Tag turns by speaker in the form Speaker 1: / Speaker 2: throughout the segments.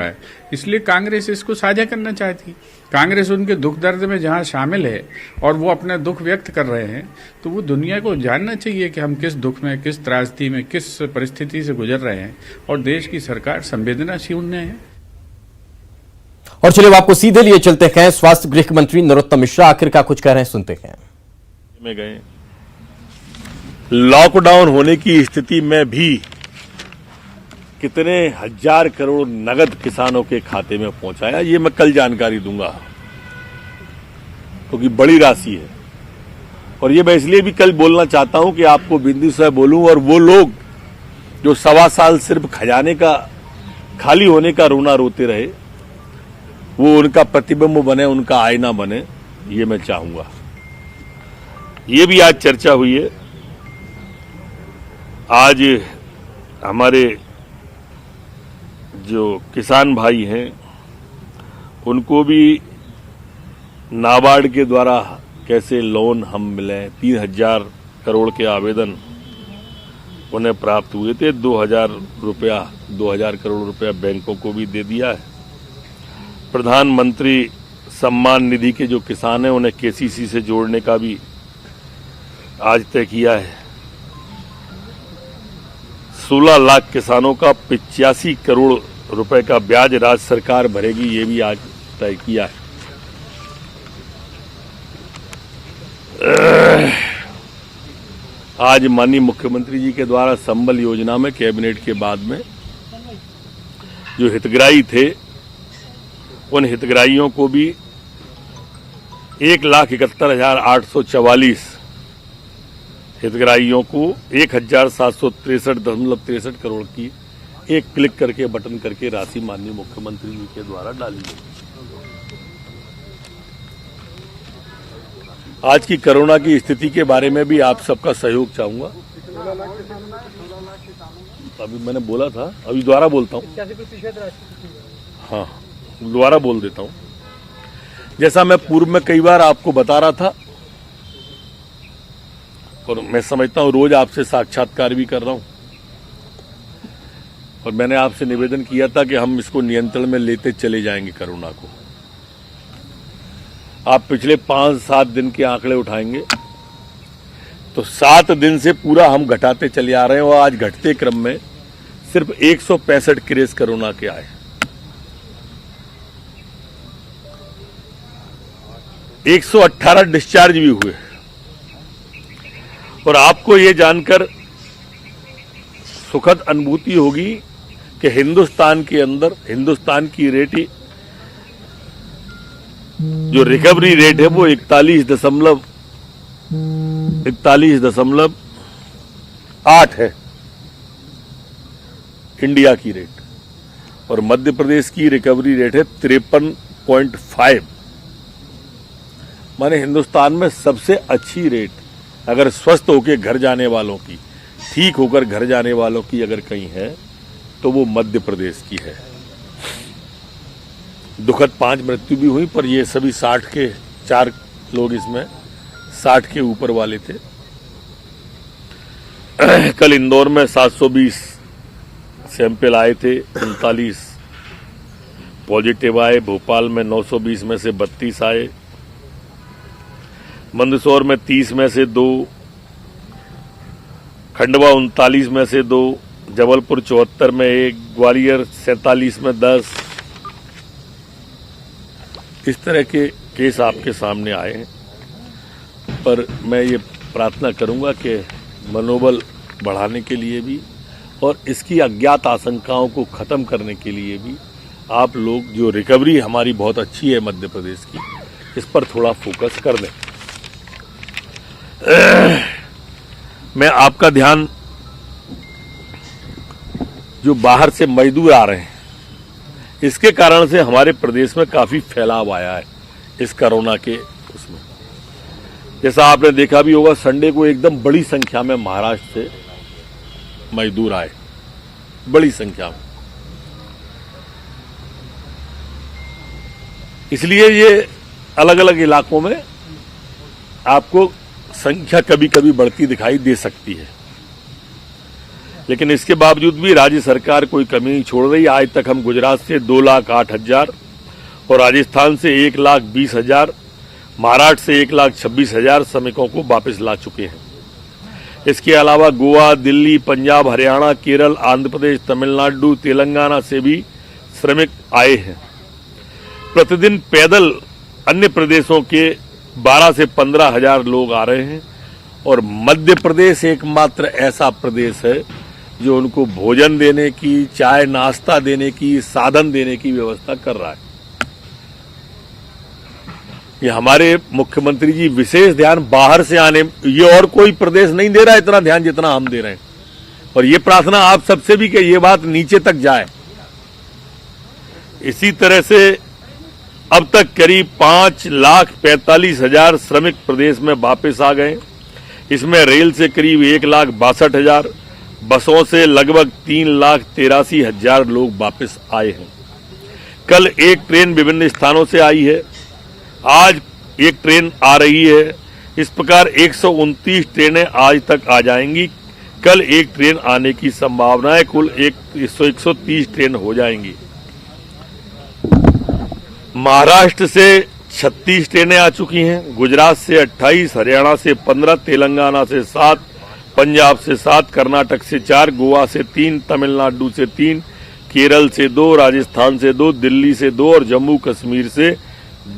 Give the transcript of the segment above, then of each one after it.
Speaker 1: है। इसलिए कांग्रेस इसको साझा करना चाहती। कांग्रेस उनके दुख दर्द में जहां शामिल है और वो अपने दुख व्यक्त कर रहे हैं, तो वो दुनिया को जानना चाहिए कि हम किस दुख में, किस त्रासदी में, किस परिस्थिति से गुजर रहे हैं और देश की सरकार संवेदनाशील है।
Speaker 2: और चलिए आपको सीधे लिए चलते हैं, स्वास्थ्य गृह मंत्री नरोत्तम मिश्रा आखिर क्या कुछ कह रहे हैं, सुनते हैं।
Speaker 3: में गए लॉकडाउन होने की स्थिति में भी कितने हजार करोड़ नगद किसानों के खाते में पहुंचाया, ये मैं कल जानकारी दूंगा, क्योंकि बड़ी राशि है। और ये मैं इसलिए भी कल बोलना चाहता हूं कि आपको बिंदु से बोलूं, और वो लोग जो 1.25 साल सिर्फ खजाने का खाली होने का रोना रोते रहे, वो उनका प्रतिबिंब बने, उनका आईना बने, ये मैं चाहूंगा। ये भी आज चर्चा हुई है। आज हमारे जो किसान भाई हैं उनको भी नाबार्ड के द्वारा कैसे लोन हम मिले, 3000 करोड़ के आवेदन उन्हें प्राप्त हुए थे। 2000 करोड़ रुपया बैंकों को भी दे दिया है। प्रधानमंत्री सम्मान निधि के जो किसान हैं उन्हें केसीसी से जोड़ने का भी आज तय किया है। 16 लाख किसानों का 85 करोड़ रुपए का ब्याज राज्य सरकार भरेगी, ये भी आज तय किया है। आज माननीय मुख्यमंत्री जी के द्वारा संबल योजना में कैबिनेट के बाद में जो हितग्राही थे, उन हितग्राहियों को भी 1,71,844 हितग्राहियों को 1,763.63 करोड़ की एक क्लिक करके, बटन करके राशि माननीय मुख्यमंत्री जी के द्वारा डाली गई। आज की कोरोना की स्थिति के बारे में भी आप सबका सहयोग चाहूंगा। अभी मैंने बोला था, अभी दोबारा बोलता हूं। हाँ, दोबारा बोल देता हूं। जैसा मैं पूर्व में कई बार आपको बता रहा था, और मैं समझता हूं रोज आपसे साक्षात्कार भी कर रहा हूं, और मैंने आपसे निवेदन किया था कि हम इसको नियंत्रण में लेते चले जाएंगे कोरोना को। आप पिछले 5-7 दिन के आंकड़े उठाएंगे तो 7 दिन से पूरा हम घटाते चले आ रहे हैं, और आज घटते क्रम में सिर्फ 165 केस कोरोना के आए। 118 डिस्चार्ज भी हुए। और आपको ये जानकर सुखद अनुभूति होगी कि हिंदुस्तान के अंदर हिंदुस्तान की रेट, जो रिकवरी रेट है, वो 41.8 है इंडिया की रेट, और मध्य प्रदेश की रिकवरी रेट है 53.5। माने हिंदुस्तान में सबसे अच्छी रेट अगर स्वस्थ होकर घर जाने वालों की, ठीक होकर घर जाने वालों की अगर कहीं है तो वो मध्य प्रदेश की है। दुखद 5 मृत्यु भी हुई, पर ये सभी 60 के 4 लोग इसमें 60 के ऊपर वाले थे। कल इंदौर में 720 सैंपल आए थे, 39 पॉजिटिव आए। भोपाल में 920 में से 32 आए। मंदसौर में 30 में से 2, खंडवा 39 में से 2, जबलपुर 74 में 1, ग्वालियर 47 में 10। इस तरह के केस आपके सामने आए हैं, पर मैं ये प्रार्थना करूंगा कि मनोबल बढ़ाने के लिए भी और इसकी अज्ञात आशंकाओं को खत्म करने के लिए भी आप लोग, जो रिकवरी हमारी बहुत अच्छी है मध्य प्रदेश की, इस पर थोड़ा फोकस कर दें। मैं आपका ध्यान, जो बाहर से मजदूर आ रहे हैं, इसके कारण से हमारे प्रदेश में काफी फैलाव आया है इस कोरोना के उसमें। जैसा आपने देखा भी होगा, संडे को एकदम बड़ी संख्या में महाराष्ट्र से मजदूर आए, बड़ी संख्या में। इसलिए ये अलग अलग इलाकों में आपको संख्या कभी कभी बढ़ती दिखाई दे सकती है। लेकिन इसके बावजूद भी राज्य सरकार कोई कमी नहीं छोड़ रही। आज तक हम गुजरात से 2,08,000 और राजस्थान से 1,20,000, महाराष्ट्र से 1,26,000 श्रमिकों को वापस ला चुके हैं। इसके अलावा गोवा, दिल्ली, पंजाब, हरियाणा, केरल, आंध्र प्रदेश, तमिलनाडु, तेलंगाना से भी श्रमिक आए हैं। प्रतिदिन पैदल अन्य प्रदेशों के 12 से 15,000 लोग आ रहे हैं और मध्य प्रदेश एकमात्र ऐसा प्रदेश है जो उनको भोजन देने की, चाय नाश्ता देने की, साधन देने की व्यवस्था कर रहा है। ये हमारे मुख्यमंत्री जी विशेष ध्यान बाहर से आने, ये और कोई प्रदेश नहीं दे रहा है इतना ध्यान जितना हम दे रहे हैं। और ये प्रार्थना आप सबसे भी कि ये बात नीचे तक जाए। इसी तरह से अब तक करीब 5,45,000 श्रमिक प्रदेश में वापस आ गए। इसमें रेल से करीब 1,62,000, बसों से लगभग 3,83,000 लोग वापस आए हैं। कल एक ट्रेन विभिन्न स्थानों से आई है, आज एक ट्रेन आ रही है। इस प्रकार 129 ट्रेनें आज तक आ जाएंगी। कल एक ट्रेन आने की संभावना है। कुल 130 ट्रेन हो जाएंगी। महाराष्ट्र से 36 ट्रेनें आ चुकी हैं, गुजरात से 28, हरियाणा से 15, तेलंगाना से 7, पंजाब से 7, कर्नाटक से 4, गोवा से 3, तमिलनाडु से 3, केरल से 2, राजस्थान से 2, दिल्ली से 2 और जम्मू कश्मीर से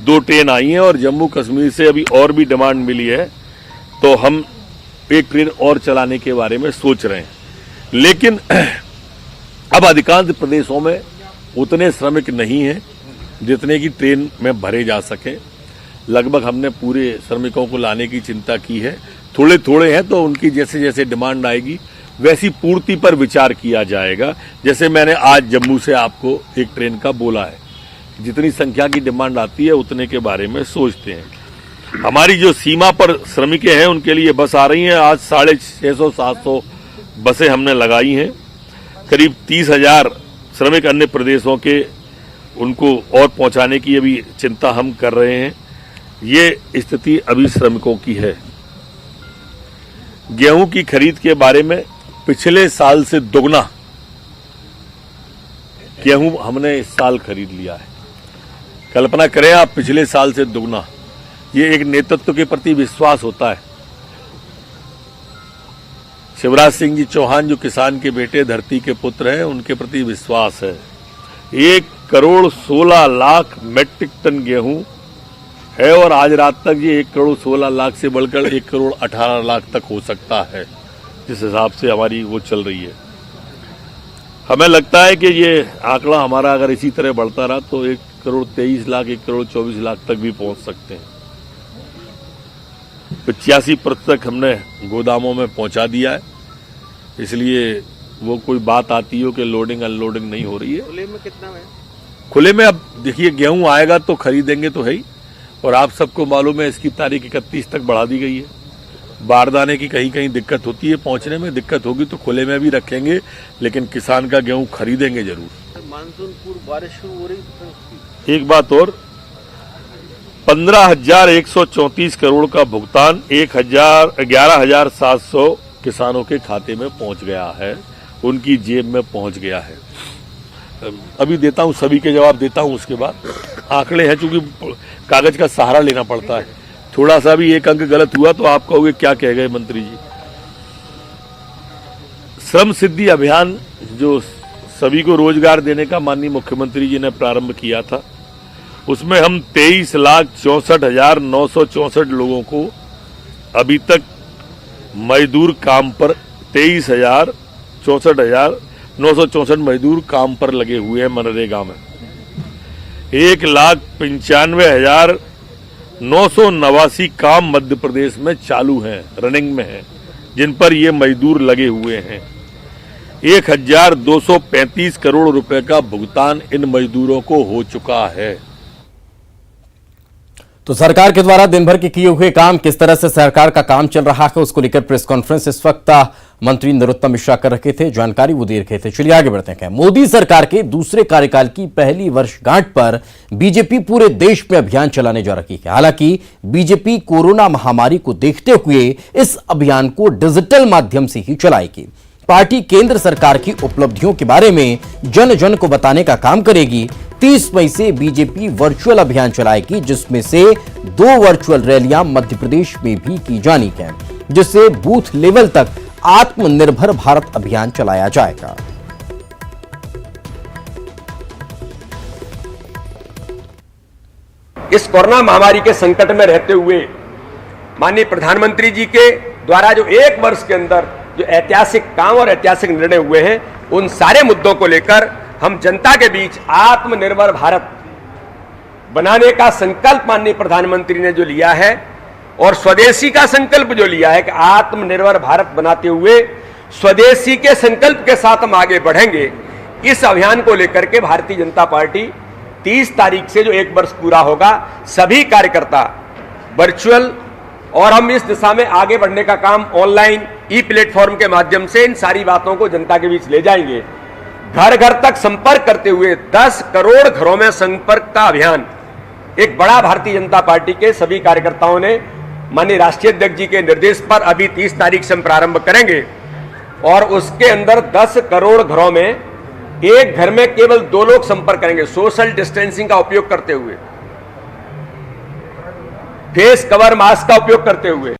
Speaker 3: 2 ट्रेन आई हैं। और जम्मू कश्मीर से अभी और भी डिमांड मिली है तो हम एक ट्रेन और चलाने के बारे में सोच रहे हैं। लेकिन अब अधिकांश प्रदेशों में उतने श्रमिक नहीं हैं जितने की ट्रेन में भरे जा सके। लगभग हमने पूरे श्रमिकों को लाने की चिंता की है। थोड़े थोड़े हैं तो उनकी जैसे जैसे डिमांड आएगी वैसी पूर्ति पर विचार किया जाएगा। जैसे मैंने आज जम्मू से आपको एक ट्रेन का बोला है, जितनी संख्या की डिमांड आती है उतने के बारे में सोचते हैं। हमारी जो सीमा पर श्रमिकें हैं उनके लिए बस आ रही हैं। आज 650-700 बसें हमने लगाई हैं। करीब 30,000 श्रमिक अन्य प्रदेशों के उनको और पहुंचाने की अभी चिंता हम कर रहे हैं। ये स्थिति अभी श्रमिकों की है। गेहूं की खरीद के बारे में पिछले साल से दोगुना गेहूं हमने इस साल खरीद लिया है। कल्पना करें आप, पिछले साल से दोगुना। ये एक नेतृत्व के प्रति विश्वास होता है। शिवराज सिंह जी चौहान जो किसान के बेटे, धरती के पुत्र हैं, उनके प्रति विश्वास है। 1,16,00,000 मेट्रिक टन गेहूं है और आज रात तक ये 1,16,00,000 से बढ़कर 1,18,00,000 तक हो सकता है, जिस हिसाब से हमारी वो चल रही है। हमें लगता है कि ये आंकड़ा हमारा अगर इसी तरह बढ़ता रहा तो 1,23,00,000, 1,24,00,000 तक भी पहुंच सकते हैं। 85% हमने गोदामों में पहुंचा दिया है। इसलिए वो कोई बात आती हो कि लोडिंग अनलोडिंग नहीं हो रही है।
Speaker 4: खुले में कितना है?
Speaker 3: खुले में अब देखिए, गेहूं आएगा तो खरीदेंगे तो है ही, और आप सबको मालूम है इसकी तारीख 31 तक बढ़ा दी गई है। बारदाने की कहीं कहीं दिक्कत होती है, पहुंचने में दिक्कत होगी तो खुले में भी रखेंगे, लेकिन किसान का गेहूं खरीदेंगे जरूर।
Speaker 4: मानसून पूर्व बारिश शुरू हो रही है।
Speaker 3: एक बात और, 15,134 करोड़ का भुगतान 11,700 किसानों के खाते में पहुंच गया है, उनकी जेब में पहुंच गया है। अभी देता हूं, सभी के जवाब देता हूं, उसके बाद आंकड़े हैं, चूंकि कागज का सहारा लेना पड़ता है। थोड़ा सा भी एक अंक गलत हुआ तो आप कहोगे क्या कह गए मंत्री जी। श्रम सिद्धि अभियान जो सभी को रोजगार देने का माननीय मुख्यमंत्री जी ने प्रारंभ किया था, उसमें हम 23,64,964 लोगों को अभी तक मजदूर काम पर 63,64,964 मजदूर काम पर लगे हुए हैं मनरेगा में। 1,95,989 काम मध्य प्रदेश में चालू हैं, रनिंग में हैं, जिन पर ये मजदूर लगे हुए हैं। 1,235 करोड़ रुपए का भुगतान इन मजदूरों को हो चुका है।
Speaker 2: तो सरकार के द्वारा दिन भर के किए हुए काम, किस तरह से सरकार का काम चल रहा है, उसको लेकर प्रेस कॉन्फ्रेंस इस वक्त मंत्री नरोत्तम मिश्रा कर रखे थे, जानकारी वो दे रहे थे। चलिए आगे बढ़ते हैं। मोदी सरकार के दूसरे कार्यकाल की पहली वर्षगांठ पर बीजेपी पूरे देश में अभियान चलाने जा रही है। हालांकि बीजेपी कोरोना महामारी को देखते हुए इस अभियान को डिजिटल माध्यम से ही चलाएगी। पार्टी केंद्र सरकार की उपलब्धियों के बारे में जन जन को बताने का काम करेगी। 30 मई से बीजेपी वर्चुअल अभियान चलाएगी, जिसमें से 2 वर्चुअल रैलियां मध्य प्रदेश में भी की जानी है, जिससे बूथ लेवल तक आत्मनिर्भर भारत अभियान चलाया जाएगा।
Speaker 5: इस कोरोना महामारी के संकट में रहते हुए माननीय प्रधानमंत्री जी के द्वारा जो 1 वर्ष के अंदर जो ऐतिहासिक काम और ऐतिहासिक निर्णय हुए हैं, उन सारे मुद्दों को लेकर हम जनता के बीच आत्मनिर्भर भारत बनाने का संकल्प माननीय प्रधानमंत्री ने जो लिया है और स्वदेशी का संकल्प जो लिया है कि आत्मनिर्भर भारत बनाते हुए स्वदेशी के संकल्प के साथ हम आगे बढ़ेंगे। इस अभियान को लेकर के भारतीय जनता पार्टी 30 तारीख से जो 1 वर्ष पूरा होगा, सभी कार्यकर्ता वर्चुअल और हम इस दिशा में आगे बढ़ने का काम ऑनलाइन ई प्लेटफॉर्म के माध्यम से इन सारी बातों को जनता के बीच ले जाएंगे। घर घर तक संपर्क करते हुए 10 करोड़ घरों में संपर्क का अभियान एक बड़ा भारतीय जनता पार्टी के सभी कार्यकर्ताओं ने माननीय राष्ट्रीय अध्यक्ष जी के निर्देश पर अभी 30 तारीख से हम प्रारंभ करेंगे और उसके अंदर 10 करोड़ घरों में एक घर में केवल 2 लोग संपर्क करेंगे, सोशल डिस्टेंसिंग का उपयोग करते हुए, फेस कवर मास्क का उपयोग करते हुए।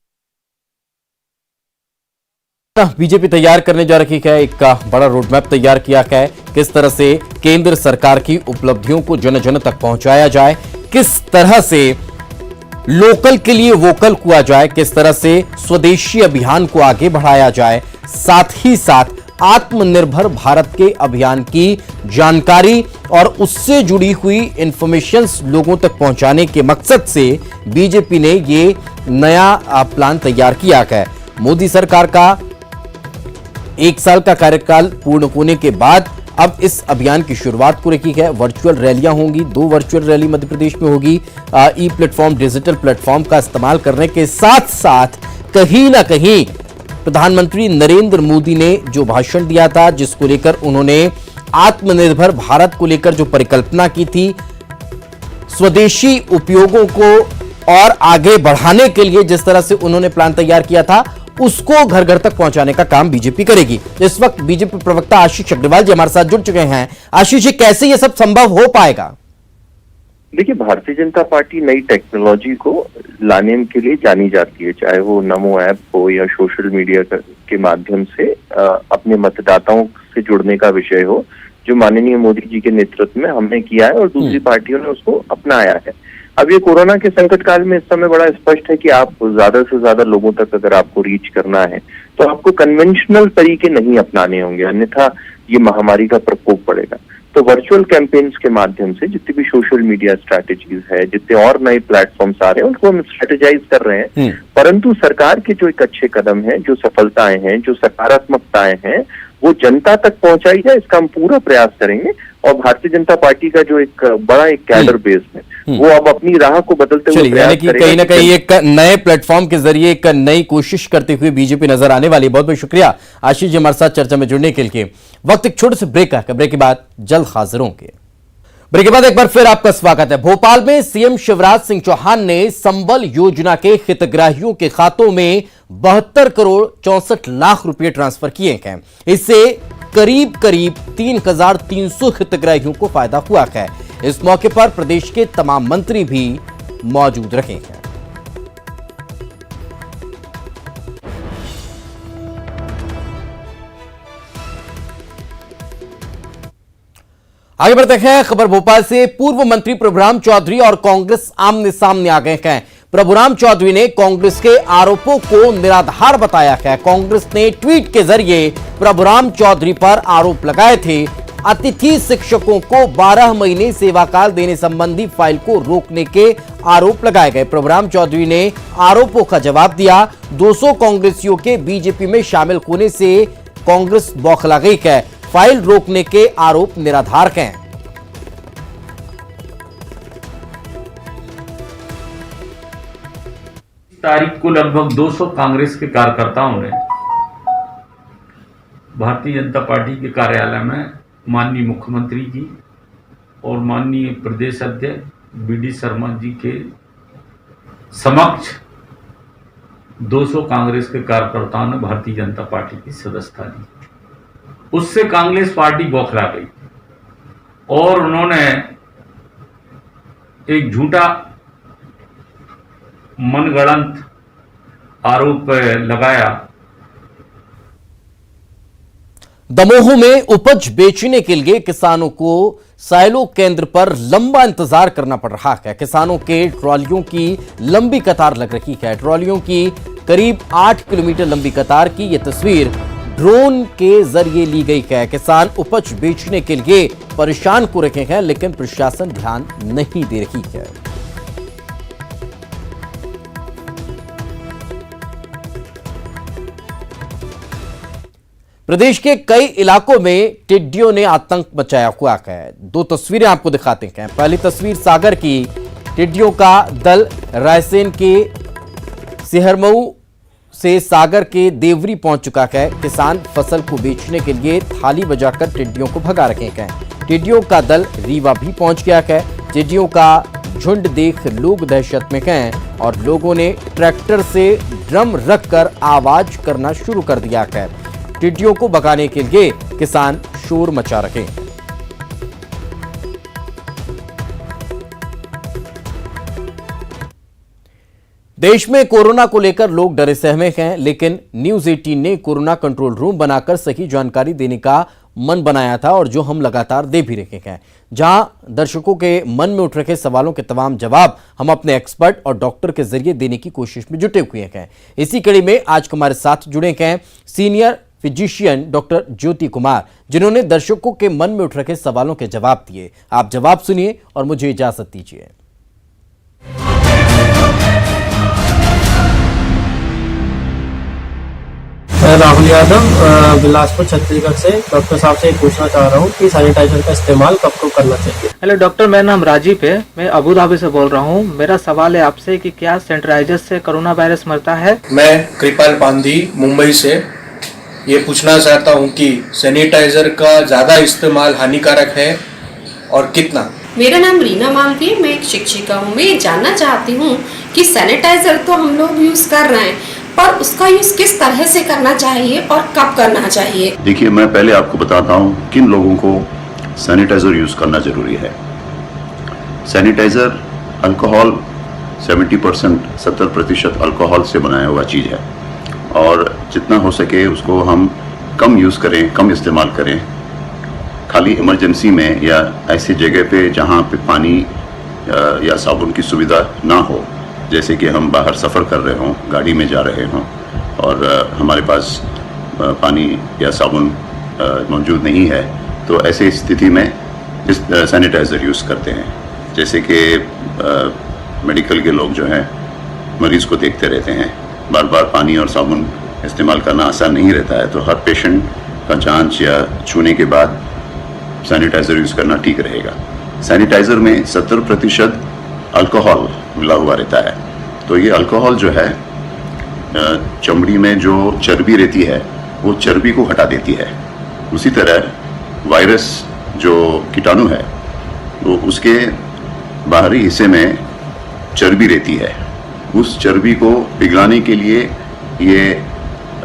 Speaker 2: बीजेपी तैयार करने जा रही है, एक बड़ा रोडमैप तैयार किया है, किस तरह से केंद्र सरकार की उपलब्धियों को जन जन तक पहुंचाया जाए, किस तरह से लोकल के लिए वोकल हुआ जाए, किस तरह से स्वदेशी अभियान को आगे बढ़ाया जाए, साथ ही साथ आत्मनिर्भर भारत के अभियान की जानकारी और उससे जुड़ी हुई इंफॉर्मेशंस लोगों तक पहुंचाने के मकसद से बीजेपी ने ये नया प्लान तैयार किया है। मोदी सरकार का 1 साल का कार्यकाल पूर्ण होने के बाद अब इस अभियान की शुरुआत हो रही है। वर्चुअल रैलियां होंगी, 2 वर्चुअल रैली मध्य प्रदेश में होगी। ई प्लेटफॉर्म, डिजिटल प्लेटफॉर्म का इस्तेमाल करने के साथ साथ कहीं ना कहीं प्रधानमंत्री नरेंद्र मोदी ने जो भाषण दिया था, जिसको लेकर उन्होंने आत्मनिर्भर भारत को लेकर जो परिकल्पना की थी, स्वदेशी उपयोगों को और आगे बढ़ाने के लिए जिस तरह से उन्होंने प्लान तैयार किया था, उसको घर घर तक पहुंचाने का काम बीजेपी करेगी। इस वक्त बीजेपी प्रवक्ता आशीष अग्रवाल जी हमारे साथ जुड़ चुके हैं। आशीष जी, कैसे ये सब संभव हो पाएगा?
Speaker 6: देखिए, भारतीय जनता पार्टी नई टेक्नोलॉजी को लाने के लिए जानी जाती है, चाहे वो नमो ऐप हो या सोशल मीडिया के माध्यम से अपने मतदाताओं से जुड़ने का विषय हो, जो माननीय मोदी जी के नेतृत्व में हमने किया है और दूसरी पार्टियों ने उसको अपनाया है। अब ये कोरोना के संकट काल में इस समय बड़ा स्पष्ट है कि आप ज्यादा से ज्यादा लोगों तक अगर आपको रीच करना है तो आपको कन्वेंशनल तरीके नहीं अपनाने होंगे, अन्यथा ये महामारी का प्रकोप पड़ेगा। तो वर्चुअल कैंपेन्स के माध्यम से जितनी भी सोशल मीडिया स्ट्रैटेजीज है, जितने और नए प्लेटफॉर्म्स आ रहे हैं, उनको हम स्ट्रेटेजाइज कर रहे हैं। परंतु सरकार के जो एक अच्छे कदम हैं, जो सफलताएं हैं, जो सकारात्मकताएं हैं, वो जनता तक पहुंचाई जाए, इसका हम पूरा प्रयास करेंगे। और भारतीय जनता पार्टी का जो एक बड़ा एक कैडर बेस है, वो अब अपनी राह को बदलते हुए प्रयास करेगा।
Speaker 2: कहीं ना कहीं एक नए प्लेटफॉर्म के जरिए एक नई कोशिश करते हुए बीजेपी नजर आने वाली। बहुत बहुत शुक्रिया आशीष जी हमारे साथ चर्चा में जुड़ने के लिए। वक्त एक छोटे से ब्रेक है, ब्रेक के बाद जल्द हाजिर होंगे। ब्रेक के बाद एक बार फिर आपका स्वागत है। भोपाल में सीएम शिवराज सिंह चौहान ने संबल योजना के हितग्राहियों के खातों में 72 करोड़ 64 लाख रुपए ट्रांसफर किए हैं। इससे करीब 3,300 हितग्राहियों को फायदा हुआ है। इस मौके पर प्रदेश के तमाम मंत्री भी मौजूद रहे हैं। आगे बढ़ते हैं। खबर भोपाल से। पूर्व मंत्री प्रभुराम चौधरी और कांग्रेस आमने सामने आ गए हैं। प्रभुराम चौधरी ने कांग्रेस के आरोपों को निराधार बताया है। कांग्रेस ने ट्वीट के जरिए प्रभुराम चौधरी पर आरोप लगाए थे। अतिथि शिक्षकों को 12 महीने सेवाकाल देने संबंधी फाइल को रोकने के आरोप लगाए गए। प्रभुराम चौधरी ने आरोपों का जवाब दिया। 200 कांग्रेसियों के बीजेपी में शामिल होने से कांग्रेस बौखला गई है। फाइल रोकने के आरोप निराधार हैं।
Speaker 7: तारीख को लगभग 200 कांग्रेस के कार्यकर्ताओं ने भारतीय जनता पार्टी के कार्यालय में माननीय मुख्यमंत्री जी और माननीय प्रदेश अध्यक्ष बीडी शर्मा जी के समक्ष 200 कांग्रेस के कार्यकर्ताओं ने भारतीय जनता पार्टी की सदस्यता ली। उससे कांग्रेस पार्टी बौखला गई और उन्होंने एक झूठा मनगढ़ंत आरोप लगाया।
Speaker 2: दमोह में उपज बेचने के लिए किसानों को साइलो केंद्र पर लंबा इंतजार करना पड़ रहा है। किसानों के ट्रॉलियों की लंबी कतार लग रही है। ट्रॉलियों की करीब 8 किलोमीटर लंबी कतार की यह तस्वीर ड्रोन के जरिए ली गई है। किसान उपज बेचने के लिए परेशान हो रहे हैं, लेकिन प्रशासन ध्यान नहीं दे रही है। प्रदेश के कई इलाकों में टिड्डियों ने आतंक मचाया हुआ है। दो तस्वीरें आपको दिखाते हैं। पहली तस्वीर सागर की। टिड्डियों का दल रायसेन के सिहरमऊ से सागर के देवरी पहुंच चुका है। किसान फसल को बेचने के लिए थाली बजाकर टिड्डियों को भगा रहे हैं। टिड्डियों का दल रीवा भी पहुंच गया है। टिड्डियों का झुंड देख लोग दहशत में हैं और लोगों ने ट्रैक्टर से ड्रम रखकर आवाज करना शुरू कर दिया है। टिड्डियों को भगाने के लिए किसान शोर मचा रहे हैं। देश में कोरोना को लेकर लोग डरे सहमे हैं, लेकिन न्यूज 18 ने कोरोना कंट्रोल रूम बनाकर सही जानकारी देने का मन बनाया था और जो हम लगातार दे भी रहे हैं। जहां दर्शकों के मन में उठ रखे सवालों के तमाम जवाब हम अपने एक्सपर्ट और डॉक्टर के जरिए देने की कोशिश में जुटे हुए हैं। इसी कड़ी में आज हमारे साथ जुड़े हैं senior physician doctor Jyoti Kumar, जिन्होंने दर्शकों के मन में उठ रखे सवालों के जवाब दिए। आप जवाब सुनिए और मुझे इजाजत दीजिए।
Speaker 8: मैं राहुल यादव बिलासपुर छत्तीसगढ़ से डॉक्टर साहब से पूछना चाह रहा हूँ कि सैनिटाइजर का इस्तेमाल कब कब करना चाहिए।
Speaker 9: हेलो डॉक्टर, मेरा नाम राजीव है, मैं अबू धाबी से बोल रहा हूँ। मेरा सवाल है आपसे कि क्या सैनिटाइजर से कोरोना वायरस मरता है?
Speaker 10: मैं कृपाल पांधी मुंबई से ये पूछना चाहता हूँ कि सैनिटाइजर का ज्यादा इस्तेमाल हानिकारक है और कितना?
Speaker 11: मेरा नाम रीना मालवी है, मैं एक शिक्षिका हूँ। मैं ये जानना चाहती हूँ कि सैनिटाइजर तो हम लोग यूज कर रहे हैं, पर उसका यूज किस तरह से करना चाहिए और कब करना चाहिए?
Speaker 12: देखिए, मैं पहले आपको बताता हूँ किन लोगों को सैनिटाइजर यूज करना जरूरी है। सैनिटाइजर अल्कोहल 70% अल्कोहल से बनाया हुआ चीज है और जितना हो सके उसको हम कम यूज करें, कम इस्तेमाल करें। खाली इमरजेंसी में या ऐसी जगह पे जहाँ पे पानी या साबुन की सुविधा ना हो, जैसे कि हम बाहर सफ़र कर रहे हों, गाड़ी में जा रहे हों और हमारे पास पानी या साबुन मौजूद नहीं है, तो ऐसे स्थिति में इस सैनिटाइज़र यूज़ करते हैं। जैसे कि मेडिकल के लोग जो हैं मरीज़ को देखते रहते हैं, बार बार पानी और साबुन इस्तेमाल करना आसान नहीं रहता है, तो हर पेशेंट का जांच या छूने के बाद सैनिटाइज़र यूज़ करना ठीक रहेगा। सैनिटाइज़र में 70% अल्कोहल मिला हुआ रहता है, तो ये अल्कोहल जो है चमड़ी में जो चर्बी रहती है वो चर्बी को हटा देती है। उसी तरह वायरस जो कीटाणु है वो उसके बाहरी हिस्से में चर्बी रहती है, उस चर्बी को पिघलाने के लिए ये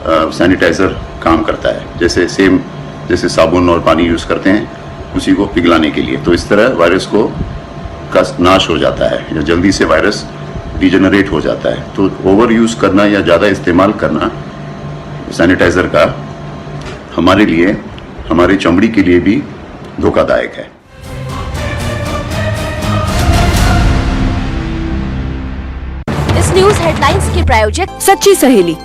Speaker 12: सैनिटाइज़र काम करता है। जैसे साबुन और पानी यूज़ करते हैं, उसी को पिघलाने के लिए। तो इस तरह वायरस का नाश हो जाता है या जल्दी से वायरस डिजेनरेट हो जाता है। तो ओवर यूज़ करना या ज़्यादा इस्तेमाल करना सैनिटाइज़र का हमारे लिए, हमारे चमड़ी के लिए भी धोखादायक है।
Speaker 13: इस न्यूज हेडलाइंस के प्रायोजक
Speaker 14: सच्ची सहेली